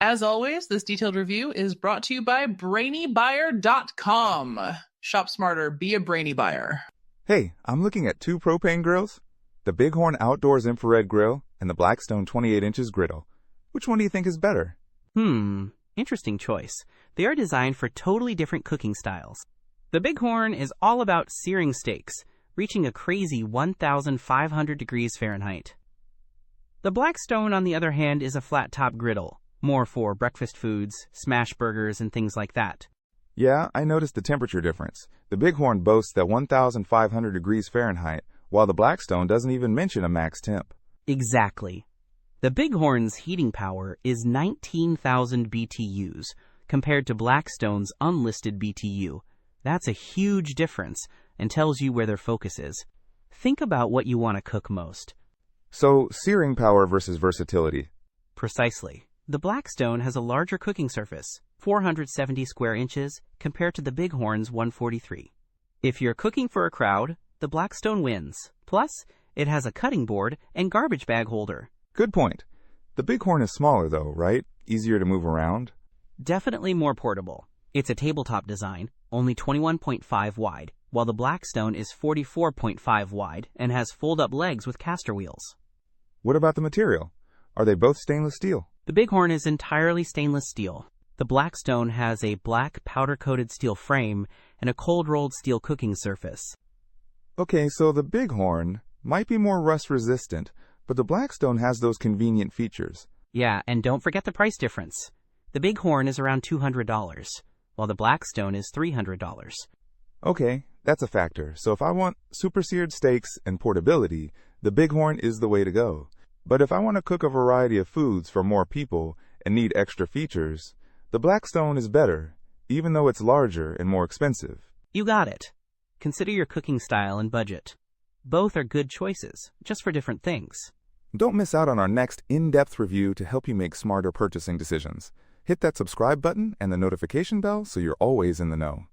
As always, this detailed review is brought to you by BrainyBuyer.com. Shop smarter, be a brainy buyer. Hey, I'm looking at two propane grills, the Bighorn Outdoors Infrared Grill and the Blackstone 28 inches griddle. Which one do you think is better? Interesting choice. They are designed for totally different cooking styles. The Bighorn is all about searing steaks, reaching a crazy 1,500 degrees Fahrenheit. The Blackstone, on the other hand, is a flat-top griddle, more for breakfast foods, smash burgers, and things like that. Yeah, I noticed the temperature difference. The Bighorn boasts that 1,500 degrees Fahrenheit, while the Blackstone doesn't even mention a max temp. Exactly. The Bighorn's heating power is 19,000 BTUs, compared to Blackstone's unlisted BTU. That's a huge difference and tells you where their focus is. Think about what you want to cook most. So, searing power versus versatility. Precisely. The Blackstone has a larger cooking surface, 470 square inches, compared to the Bighorn's 143. If you're cooking for a crowd, the Blackstone wins. Plus, it has a cutting board and garbage bag holder. Good point. The Bighorn is smaller though, right? Easier to move around? Definitely more portable. It's a tabletop design, only 21.5 wide, while the Blackstone is 44.5 wide and has fold-up legs with caster wheels. What about the material? Are they both stainless steel? The Bighorn is entirely stainless steel. The Blackstone has a black powder-coated steel frame and a cold-rolled steel cooking surface. Okay, so the Bighorn might be more rust-resistant, but the Blackstone has those convenient features. Yeah, and don't forget the price difference. The Bighorn is around $200, while the Blackstone is $300. Okay, that's a factor. So if I want super seared steaks and portability, the Bighorn is the way to go. But if I want to cook a variety of foods for more people and need extra features, the Blackstone is better, even though it's larger and more expensive. You got it. Consider your cooking style and budget. Both are good choices, just for different things. Don't miss out on our next in-depth review to help you make smarter purchasing decisions. Hit that subscribe button and the notification bell so you're always in the know.